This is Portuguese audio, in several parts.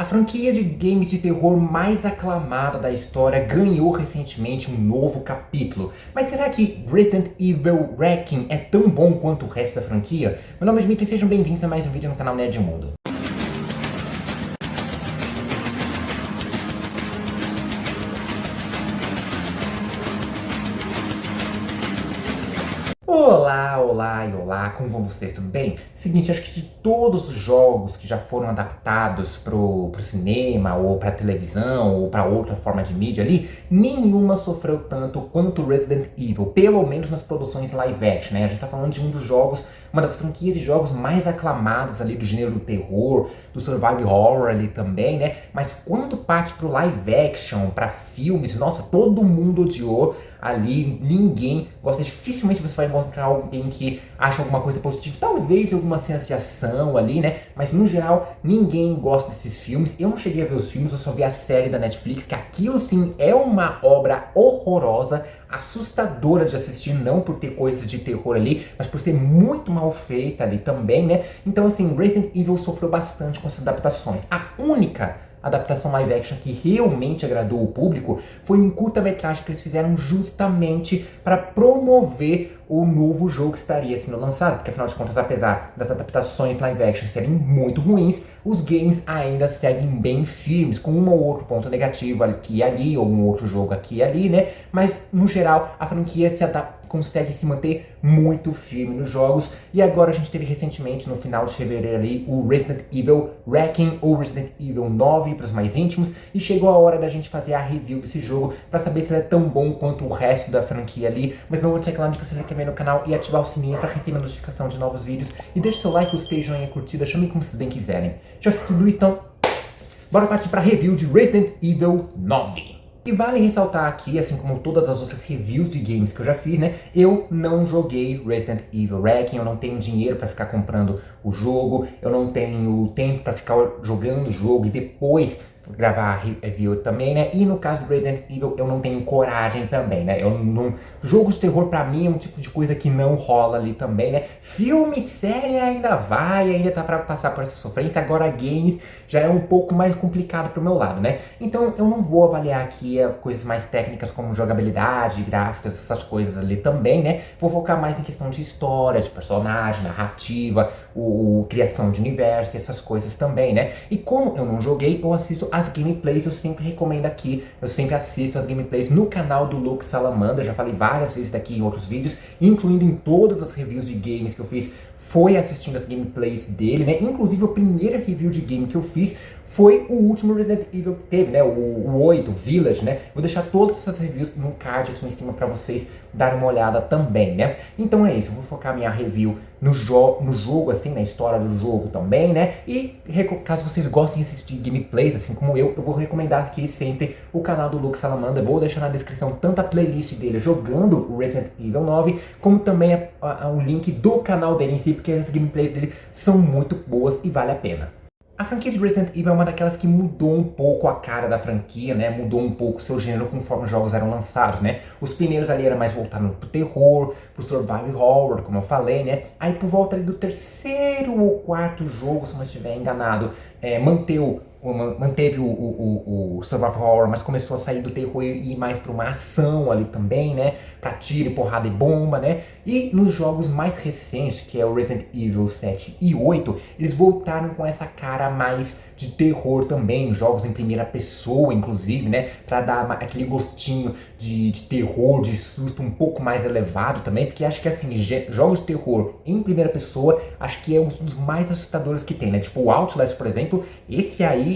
A franquia de games de terror mais aclamada da história ganhou recentemente um novo capítulo. Mas será que Resident Evil Requiem é tão bom quanto o resto da franquia? Meu nome é Dmitry e sejam bem-vindos a mais um vídeo no canal Nerd Mundo. Olá, olá e olá, como vão vocês? Tudo bem? Seguinte, acho que de todos os jogos que já foram adaptados pro cinema, ou pra televisão, ou pra outra forma de mídia ali, nenhuma sofreu tanto quanto Resident Evil, pelo menos nas produções live action, né? A gente tá falando de um dos jogos, uma das franquias de jogos mais aclamadas ali do gênero do terror, do survival horror ali também, né? Mas quando parte pro live action, pra filmes, nossa, todo mundo odiou ali, ninguém gosta, dificilmente você vai encontrar alguém que acha alguma coisa positiva, talvez alguma cena de ação ali, né? Mas no geral, ninguém gosta desses filmes. Eu não cheguei a ver os filmes, eu só vi a série da Netflix, que aquilo sim é uma obra horrorosa, assustadora de assistir, não por ter coisas de terror ali, mas por ser muito mal feita ali também, né? Então assim, Resident Evil sofreu bastante com essas adaptações. A única adaptação live action que realmente agradou o público foi um curta-metragem que eles fizeram justamente para promover o novo jogo que estaria sendo lançado, porque afinal de contas, apesar das adaptações live action serem muito ruins, os games ainda seguem bem firmes, com um ou outro ponto negativo aqui e ali, ou um outro jogo aqui e ali, né? Mas no geral, a franquia consegue se manter muito firme nos jogos. E agora a gente teve recentemente, no final de fevereiro ali, o Resident Evil Requiem ou Resident Evil 9 para os mais íntimos, e chegou a hora da gente fazer a review desse jogo para saber se ele é tão bom quanto o resto da franquia ali. Mas não vou deixar claro de você se inscrever no canal e ativar o sininho para receber a notificação de novos vídeos, e deixe seu like, gostei, joinha, curtida, chamem como vocês bem quiserem. Já fiz tudo isso, então bora partir para a review de Resident Evil 9. E vale ressaltar aqui, assim como todas as outras reviews de games que eu já fiz, né? Eu não joguei Resident Evil Requiem, eu não tenho dinheiro para ficar comprando o jogo, eu não tenho tempo para ficar jogando o jogo e depois gravar a review também, né? E no caso do Resident Evil eu não tenho coragem também, né? Eu não... Jogos de terror pra mim é um tipo de coisa que não rola ali também, né? Filme, série ainda vai, ainda tá pra passar por essa sofrência. Agora games já é um pouco mais complicado pro meu lado, né? Então eu não vou avaliar aqui coisas mais técnicas como jogabilidade, gráficas, essas coisas ali também, né? Vou focar mais em questão de história, de personagem, narrativa, criação de universo e essas coisas também, né? E como eu não joguei, eu assisto as gameplays, eu sempre recomendo aqui, eu sempre assisto as gameplays no canal do Luke Salamandra, já falei várias vezes daqui em outros vídeos, incluindo em todas as reviews de games que eu fiz, foi assistindo as gameplays dele, né? Inclusive a primeira review de game que eu fiz foi o último Resident Evil que teve, né? O 8, o Village, né? Vou deixar todas essas reviews no card aqui em cima pra vocês darem uma olhada também, né? Então é isso, eu vou focar minha review no jogo, assim, na história do jogo também, né? E caso vocês gostem de assistir gameplays, assim como eu vou recomendar aqui sempre o canal do Luke Salamandra. Vou deixar na descrição tanto a playlist dele jogando o Resident Evil 9, como também o link do canal dele em si, porque as gameplays dele são muito boas e vale a pena. A franquia de Resident Evil é uma daquelas que mudou um pouco a cara da franquia, né? Mudou um pouco o seu gênero conforme os jogos eram lançados, né? Os primeiros ali eram mais voltados pro terror, pro survival horror, como eu falei, né? Aí por volta ali do terceiro ou quarto jogo, se não estiver enganado, manteve o survival horror, mas começou a sair do terror e ir mais para uma ação ali também, né? Pra tiro, porrada e bomba, né? E nos jogos mais recentes, que é o Resident Evil 7 e 8, eles voltaram com essa cara mais de terror também, jogos em primeira pessoa, inclusive, né? Pra dar aquele gostinho de terror, de susto um pouco mais elevado também, porque acho que assim, jogos de terror em primeira pessoa, acho que é um dos mais assustadores que tem, né? Tipo o Outlast, por exemplo, esse aí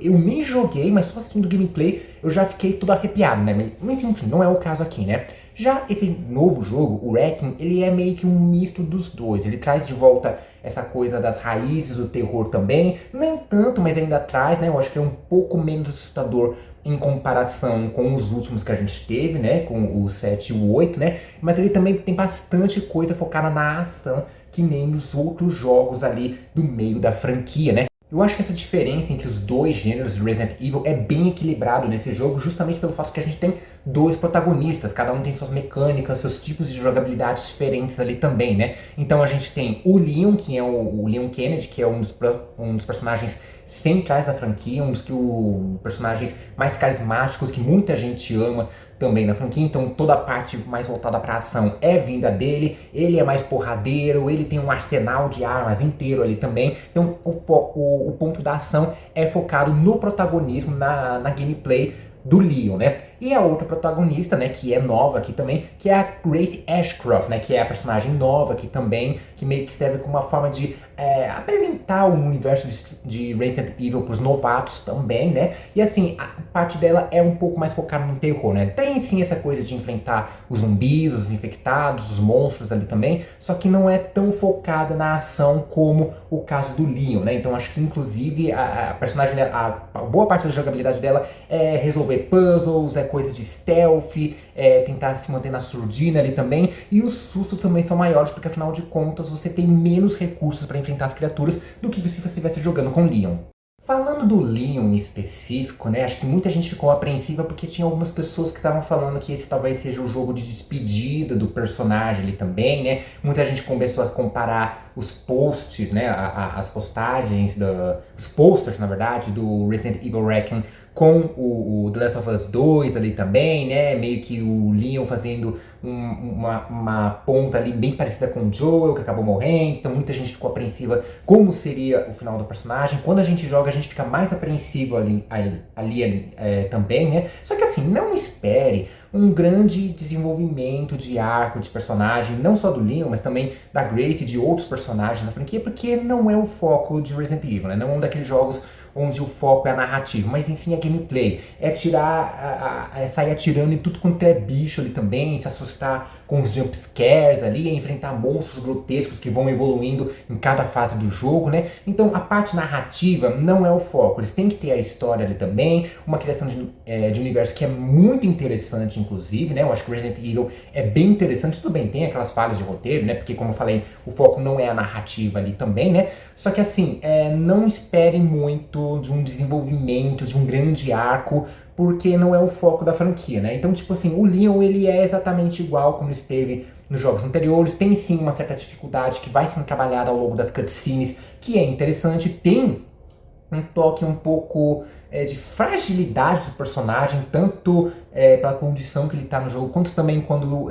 eu nem joguei, mas só assistindo gameplay eu já fiquei todo arrepiado, né? Mas enfim, não é o caso aqui, né? Já esse novo jogo, o Requiem, ele é meio que um misto dos dois. Ele traz de volta essa coisa das raízes do terror também. Nem tanto, mas ainda traz, né? Eu acho que é um pouco menos assustador em comparação com os últimos que a gente teve, né? Com o 7 e o 8, né? Mas ele também tem bastante coisa focada na ação, que nem nos outros jogos ali do meio da franquia, né? Eu acho que essa diferença entre os dois gêneros do Resident Evil é bem equilibrado nesse jogo, justamente pelo fato que a gente tem dois protagonistas, cada um tem suas mecânicas, seus tipos de jogabilidade diferentes ali também, né? Então a gente tem o Leon, que é o Leon Kennedy, que é um dos personagens centrais da franquia, um dos personagens mais carismáticos que muita gente ama também na franquia, então toda a parte mais voltada pra ação é vinda dele, ele é mais porradeiro, ele tem um arsenal de armas inteiro ali também, então o ponto da ação é focado no protagonismo, na gameplay do Leon, né? E a outra protagonista, né, que é nova aqui também, que é a Grace Ashcroft, né, que é a personagem nova aqui também, que meio que serve como uma forma de apresentar o universo de Resident Evil para os novatos também, né? E assim, a parte dela é um pouco mais focada no terror, né? Tem sim essa coisa de enfrentar os zumbis, os infectados, os monstros ali também, só que não é tão focada na ação como o caso do Leon, né? Então acho que inclusive a personagem, a boa parte da jogabilidade dela é resolver puzzles, é coisa de stealth, tentar se manter na surdina ali também, e os sustos também são maiores, porque afinal de contas você tem menos recursos para enfrentar as criaturas do que se você estivesse jogando com Leon. Falando do Leon em específico, né, acho que muita gente ficou apreensiva porque tinha algumas pessoas que estavam falando que esse talvez seja o jogo de despedida do personagem ali também, né? Muita gente começou a comparar os posts, né, as postagens, os posters, na verdade, do Resident Evil Requiem com o The Last of Us 2 ali também, né? Meio que o Leon fazendo uma ponta ali bem parecida com o Joel, que acabou morrendo, então muita gente ficou apreensiva como seria o final do personagem. Quando a gente joga, a gente fica mais apreensivo ali também, né? Só que assim, não espere um grande desenvolvimento de arco de personagem, não só do Leon, mas também da Grace e de outros personagens na franquia, porque não é o foco de Resident Evil, né? Não é um daqueles jogos onde o foco é a narrativa, mas sim a gameplay. É sair atirando em tudo quanto é bicho ali também, se assustar com os jump scares ali, enfrentar monstros grotescos que vão evoluindo em cada fase do jogo, né? Então a parte narrativa não é o foco, eles têm que ter a história ali também, uma criação de universo que é muito interessante, inclusive, né? Eu acho que Resident Evil é bem interessante, tudo bem, tem aquelas falhas de roteiro, né? Porque como eu falei, o foco não é a narrativa ali também, né? Só que assim, não esperem muito de um desenvolvimento, de um grande arco, porque não é o foco da franquia, né? Então, tipo assim, o Leon, ele é exatamente igual como esteve nos jogos anteriores, tem sim uma certa dificuldade que vai sendo trabalhada ao longo das cutscenes, que é interessante, tem um toque um pouco de fragilidade do personagem, tanto pela condição que ele está no jogo, quanto também quando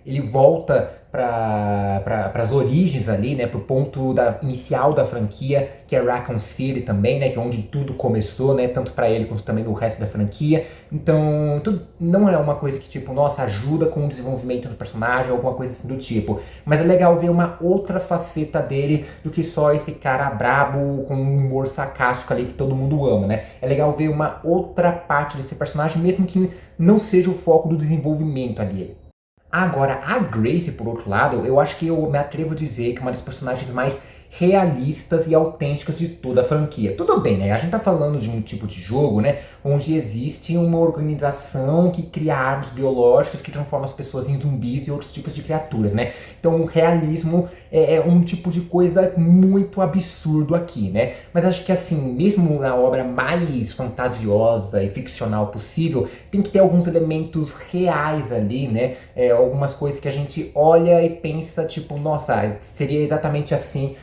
ele volta para as origens ali, né, pro ponto inicial da franquia, que é Raccoon City também, né, que é onde tudo começou, né, tanto para ele quanto também no resto da franquia. Então, tudo não é uma coisa que tipo, nossa, ajuda com o desenvolvimento do personagem ou alguma coisa assim do tipo, mas é legal ver uma outra faceta dele do que só esse cara brabo com um humor sarcástico ali que todo mundo ama, né? É legal ver uma outra parte desse personagem, mesmo que não seja o foco do desenvolvimento ali. Agora, a Grace, por outro lado, eu acho que eu me atrevo a dizer que é uma das personagens mais realistas e autênticas de toda a franquia. Tudo bem, né? A gente tá falando de um tipo de jogo, né, onde existe uma organização que cria armas biológicas que transforma as pessoas em zumbis e outros tipos de criaturas, né? Então o realismo é um tipo de coisa muito absurdo aqui, né? Mas acho que assim, mesmo na obra mais fantasiosa e ficcional possível, tem que ter alguns elementos reais ali, né? Algumas coisas que a gente olha e pensa, tipo, nossa, seria exatamente assim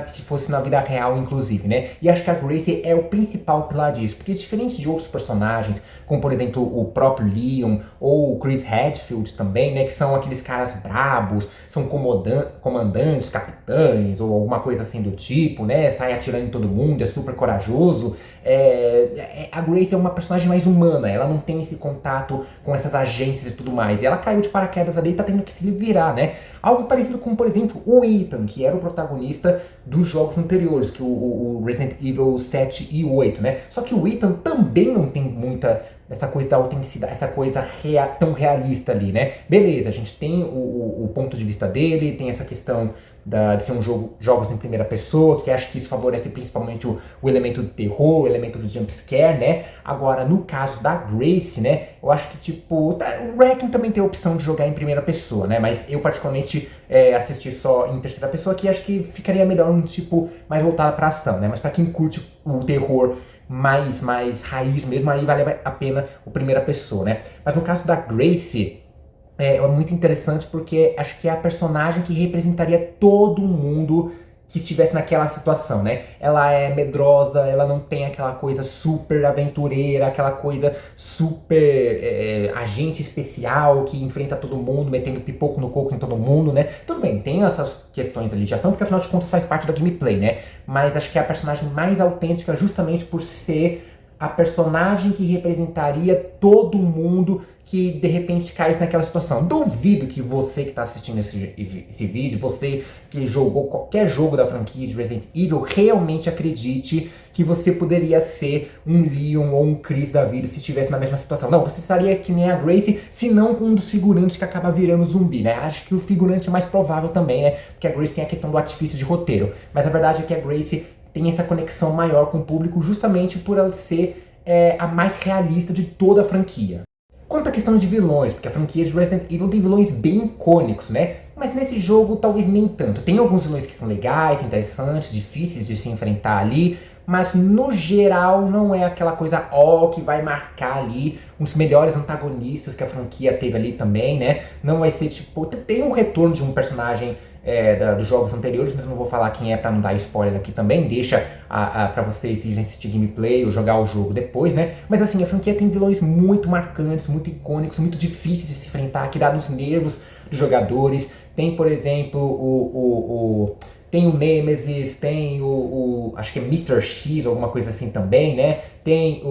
se fosse na vida real, inclusive, né? E acho que a Grace é o principal pilar disso, porque diferente de outros personagens, como por exemplo o próprio Leon ou o Chris Hadfield também, né? Que são aqueles caras brabos, são comandantes, capitães ou alguma coisa assim do tipo, né? Sai atirando em todo mundo, é super corajoso. A Grace é uma personagem mais humana, ela não tem esse contato com essas agências e tudo mais. E ela caiu de paraquedas ali e tá tendo que se virar, né? Algo parecido com, por exemplo, o Ethan, que era o protagonista dos jogos anteriores, que o Resident Evil 7 e 8, né? Só que o Ethan também não tem muita essa coisa da autenticidade, essa coisa tão realista ali, né? Beleza, a gente tem o ponto de vista dele, tem essa questão de ser jogos em primeira pessoa, que acho que isso favorece principalmente o elemento do terror, o elemento do jumpscare, né? Agora, no caso da Grace, né? Eu acho que, tipo, o Requiem também tem a opção de jogar em primeira pessoa, né? Mas eu, particularmente, assisti só em terceira pessoa, que acho que ficaria melhor um tipo mais voltado pra ação, né? Mas pra quem curte o terror mais raiz mesmo, aí vale a pena o primeira pessoa, né? Mas no caso da Grace, é muito interessante porque acho que é a personagem que representaria todo mundo que estivesse naquela situação, né? Ela é medrosa, ela não tem aquela coisa super aventureira, aquela coisa super agente especial que enfrenta todo mundo, metendo pipoco no coco em todo mundo, né? Tudo bem, tem essas questões ali de ação, porque afinal de contas faz parte da gameplay, né? Mas acho que é a personagem mais autêntica justamente por ser a personagem que representaria todo mundo que de repente caísse naquela situação. Duvido que você que está assistindo esse vídeo, você que jogou qualquer jogo da franquia de Resident Evil, realmente acredite que você poderia ser um Leon ou um Chris da vida se estivesse na mesma situação. Não, você estaria que nem a Grace, se não com um dos figurantes que acaba virando zumbi, né? Acho que o figurante é mais provável também, né? Porque a Grace tem a questão do artifício de roteiro. Mas a verdade é que a Grace tem essa conexão maior com o público justamente por ela ser a mais realista de toda a franquia. Quanto à questão de vilões, porque a franquia de Resident Evil tem vilões bem icônicos, né? Mas nesse jogo talvez nem tanto. Tem alguns vilões que são legais, interessantes, difíceis de se enfrentar ali, mas no geral não é aquela coisa que vai marcar ali os melhores antagonistas que a franquia teve ali também, né? Não vai ser tipo... Tem um retorno de um personagem dos jogos anteriores, mas não vou falar quem é pra não dar spoiler aqui também, deixa pra vocês irem assistir gameplay ou jogar o jogo depois, né? Mas assim, a franquia tem vilões muito marcantes, muito icônicos, muito difíceis de se enfrentar, que dá nos nervos dos jogadores. Tem, por exemplo, tem o Nemesis, tem acho que é Mr. X, alguma coisa assim também, né? Tem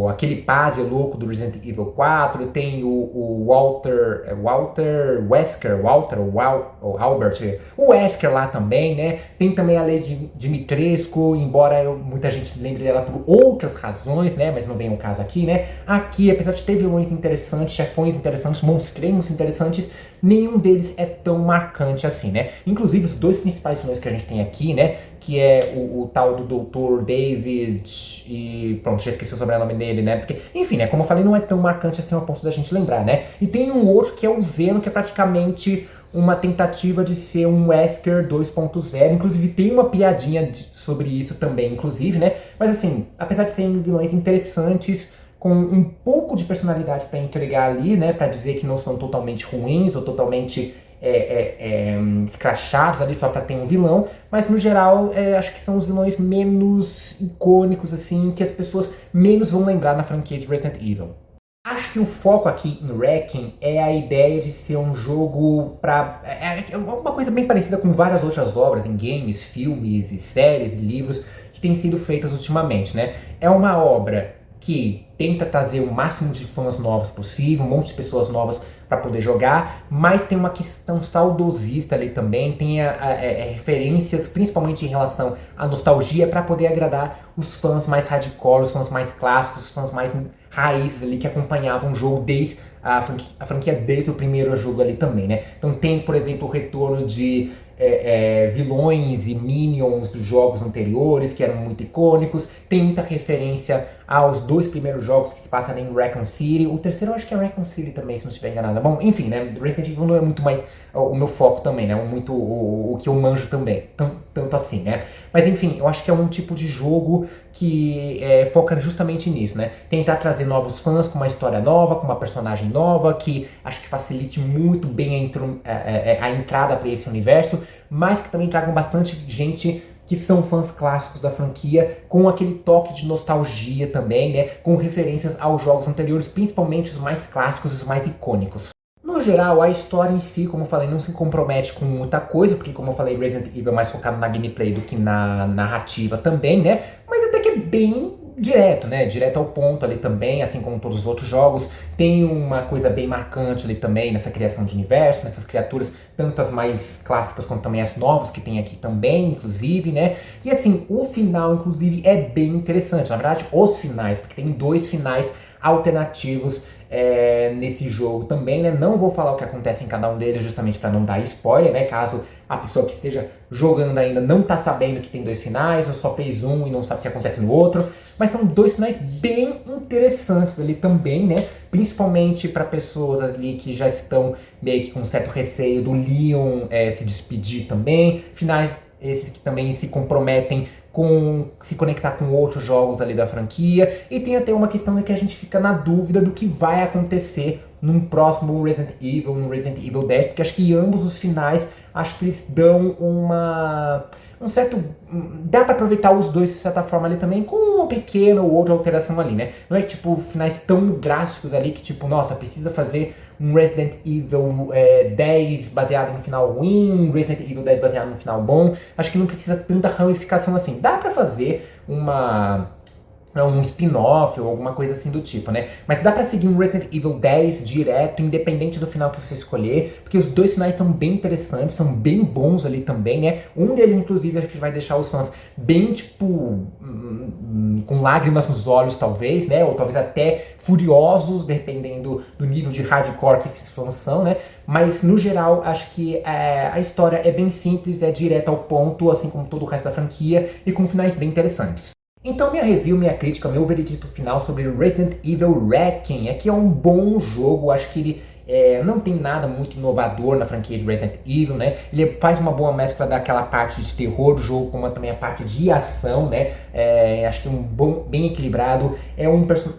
aquele padre louco do Resident Evil 4, tem o Walter Wesker, ou Albert, o Wesker lá também, né? Tem também a Lady Dimitrescu, embora muita gente lembre dela por outras razões, né? Mas não vem o caso aqui, né? Aqui, apesar de ter vilões interessantes, chefões interessantes, monstrinhos interessantes, nenhum deles é tão marcante assim, né? Inclusive, os dois principais vilões que a gente tem aqui, né? Que é o tal do Dr. David e... Pronto, já esqueci o sobrenome dele, né? Porque, enfim, né? Como eu falei, não é tão marcante assim a ponto da gente lembrar, né? E tem um outro que é o Zeno, que é praticamente uma tentativa de ser um Wesker 2.0. Inclusive, tem uma piadinha sobre isso também, inclusive, né? Mas assim, apesar de serem vilões interessantes, com um pouco de personalidade para entregar ali, né? Para dizer que não são totalmente ruins ou totalmente escrachados ali só pra ter um vilão, mas no geral acho que são os vilões menos icônicos, assim, que as pessoas menos vão lembrar na franquia de Resident Evil. Acho que o foco aqui em Wrecking é a ideia de ser um jogo pra... É uma coisa bem parecida com várias outras obras em games, filmes e séries e livros que têm sido feitas ultimamente, né? É uma obra que tenta trazer o máximo de fãs novos possível, um monte de pessoas novas para poder jogar, mas tem uma questão saudosista ali também, tem referências principalmente em relação à nostalgia para poder agradar os fãs mais hardcore, os fãs mais clássicos, os fãs mais raízes ali que acompanhavam o jogo desde a franquia desde o primeiro jogo ali também, né? Então tem, por exemplo, o retorno de vilões e minions dos jogos anteriores, que eram muito icônicos. Tem muita referência aos dois primeiros jogos que se passam em Raccoon City. O terceiro eu acho que é Raccoon City também, se não estiver enganado. Bom, enfim, né? Resident Evil não é muito mais o meu foco também, né? Muito o que eu manjo também, tanto assim, né? Mas enfim, eu acho que é um tipo de jogo que foca justamente nisso, né? Tentar trazer novos fãs com uma história nova, com uma personagem nova, que acho que facilite muito bem a entrada para esse universo, mas que também tragam bastante gente que são fãs clássicos da franquia, com aquele toque de nostalgia também, né? Com referências aos jogos anteriores, principalmente os mais clássicos, os mais icônicos. No geral, a história em si, como eu falei, não se compromete com muita coisa, porque como eu falei, Resident Evil é mais focado na gameplay do que na narrativa também, né? Mas até que é bem direto, né? Direto ao ponto ali também, assim como todos os outros jogos. Tem uma coisa bem marcante ali também nessa criação de universo, nessas criaturas, tanto as mais clássicas quanto também as novas que tem aqui também, inclusive, né? E assim, o final, inclusive, é bem interessante. Na verdade, os finais, porque tem dois finais alternativos nesse jogo também, né? Não vou falar o que acontece em cada um deles justamente para não dar spoiler, né? Caso a pessoa que esteja jogando ainda não tá sabendo que tem dois finais, ou só fez um e não sabe o que acontece no outro. Mas são dois finais bem interessantes ali também, né? Principalmente para pessoas ali que já estão meio que com certo receio do Leon se despedir também. Finais esses que também se comprometem com se conectar com outros jogos ali da franquia. E tem até uma questão de que a gente fica na dúvida do que vai acontecer num próximo Resident Evil, no Resident Evil 10, porque acho que ambos os finais acho que eles dão um certo... Dá pra aproveitar os dois de certa forma ali também, com uma pequena ou outra alteração ali, né? Não é tipo finais tão drásticos ali que tipo, nossa, precisa fazer um Resident Evil 10 baseado no final ruim, um Resident Evil 10 baseado no final bom. Acho que não precisa tanta ramificação assim. Dá pra fazer um spin-off ou alguma coisa assim do tipo, né? Mas dá pra seguir um Resident Evil 10 direto, independente do final que você escolher, porque os dois finais são bem interessantes, são bem bons ali também, né? Um deles, inclusive, acho que vai deixar os fãs bem, tipo, com lágrimas nos olhos, talvez, né? Ou talvez até furiosos, dependendo do nível de hardcore que esses fãs são, né? Mas, no geral, acho que a história é bem simples, é direta ao ponto, assim como todo o resto da franquia, e com finais bem interessantes. Então minha review, minha crítica, meu veredito final sobre Resident Evil Requiem é que é um bom jogo, acho que ele não tem nada muito inovador na franquia de Resident Evil, né? Ele faz uma boa mescla daquela parte de terror do jogo, como também a parte de ação, né? Acho que é bem equilibrado.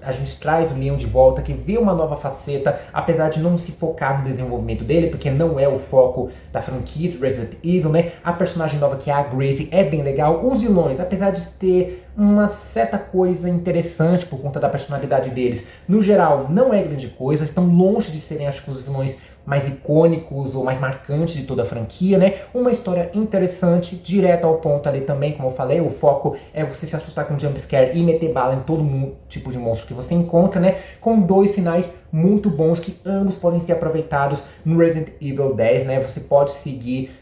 A gente traz o Leon de volta, que vê uma nova faceta, apesar de não se focar no desenvolvimento dele, porque não é o foco da franquia de Resident Evil, né? A personagem nova, que é a Gracie, é bem legal. Os vilões, apesar de ter uma certa coisa interessante por conta da personalidade deles, no geral não é grande coisa, estão longe de serem, acho que, os vilões mais icônicos ou mais marcantes de toda a franquia, né? Uma história interessante, direta ao ponto ali também, como eu falei, o foco é você se assustar com jumpscare e meter bala em todo tipo de monstro que você encontra, né? Com dois finais muito bons que ambos podem ser aproveitados no Resident Evil 10, né? Você pode seguir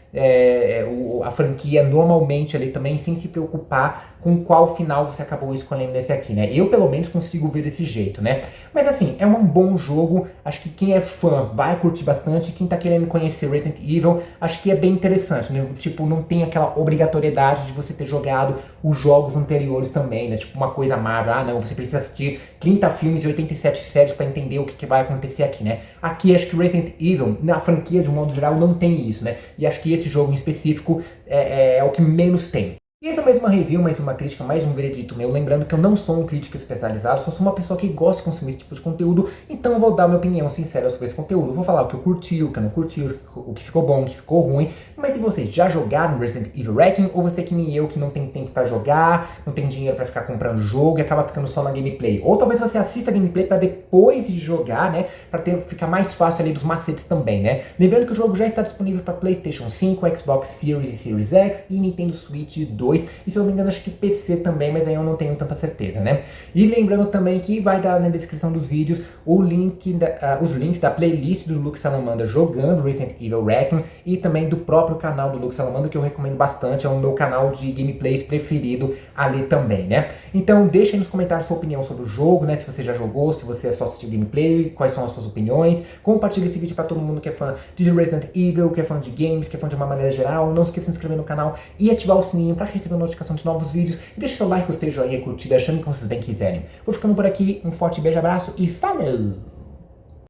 a franquia normalmente ali também, sem se preocupar com qual final você acabou escolhendo nesse aqui, né? Eu, pelo menos, consigo ver desse jeito, né? Mas assim, é um bom jogo, acho que quem é fã vai curtir bastante, quem tá querendo conhecer Resident Evil, acho que é bem interessante, né? Tipo, não tem aquela obrigatoriedade de você ter jogado os jogos anteriores também, né? Tipo uma coisa Marvel, não, você precisa assistir 30 filmes e 87 séries pra entender o que vai acontecer aqui, né? Aqui, acho que Resident Evil, na franquia de um modo geral, não tem isso, né? E acho que esse jogo em específico é o que menos tem. E essa é mais uma review, mais uma crítica, mais um veredito meu. Lembrando que eu não sou um crítico especializado, só sou uma pessoa que gosta de consumir esse tipo de conteúdo, então eu vou dar minha opinião sincera sobre esse conteúdo. Eu vou falar o que eu curti, o que eu não curti, o que ficou bom, o que ficou ruim. Mas se vocês já jogaram Resident Evil Requiem, ou você que nem eu, que não tem tempo pra jogar, não tem dinheiro pra ficar comprando jogo e acaba ficando só na gameplay. Ou talvez você assista a gameplay pra depois de jogar, né? Pra ficar mais fácil ali dos macetes também, né? Lembrando que o jogo já está disponível pra PlayStation 5, Xbox Series e Series X e Nintendo Switch 2. E se eu não me engano, acho que PC também, mas aí eu não tenho tanta certeza, né? E lembrando também que vai dar na descrição dos vídeos os links da playlist do Luke Salamandra jogando Resident Evil Requiem e também do próprio canal do Luke Salamandra, que eu recomendo bastante, é o meu canal de gameplays preferido ali também, né? Então deixa aí nos comentários sua opinião sobre o jogo, né? Se você já jogou, se você só assistiu gameplay, quais são as suas opiniões. Compartilha esse vídeo para todo mundo que é fã de Resident Evil, que é fã de games, que é fã de uma maneira geral. Não esqueça de se inscrever no canal e ativar o sininho para receber notificação de novos vídeos. E deixa seu like, gostei, joinha, curtida, achando que vocês bem quiserem. Vou ficando por aqui, um forte beijo, abraço e falou!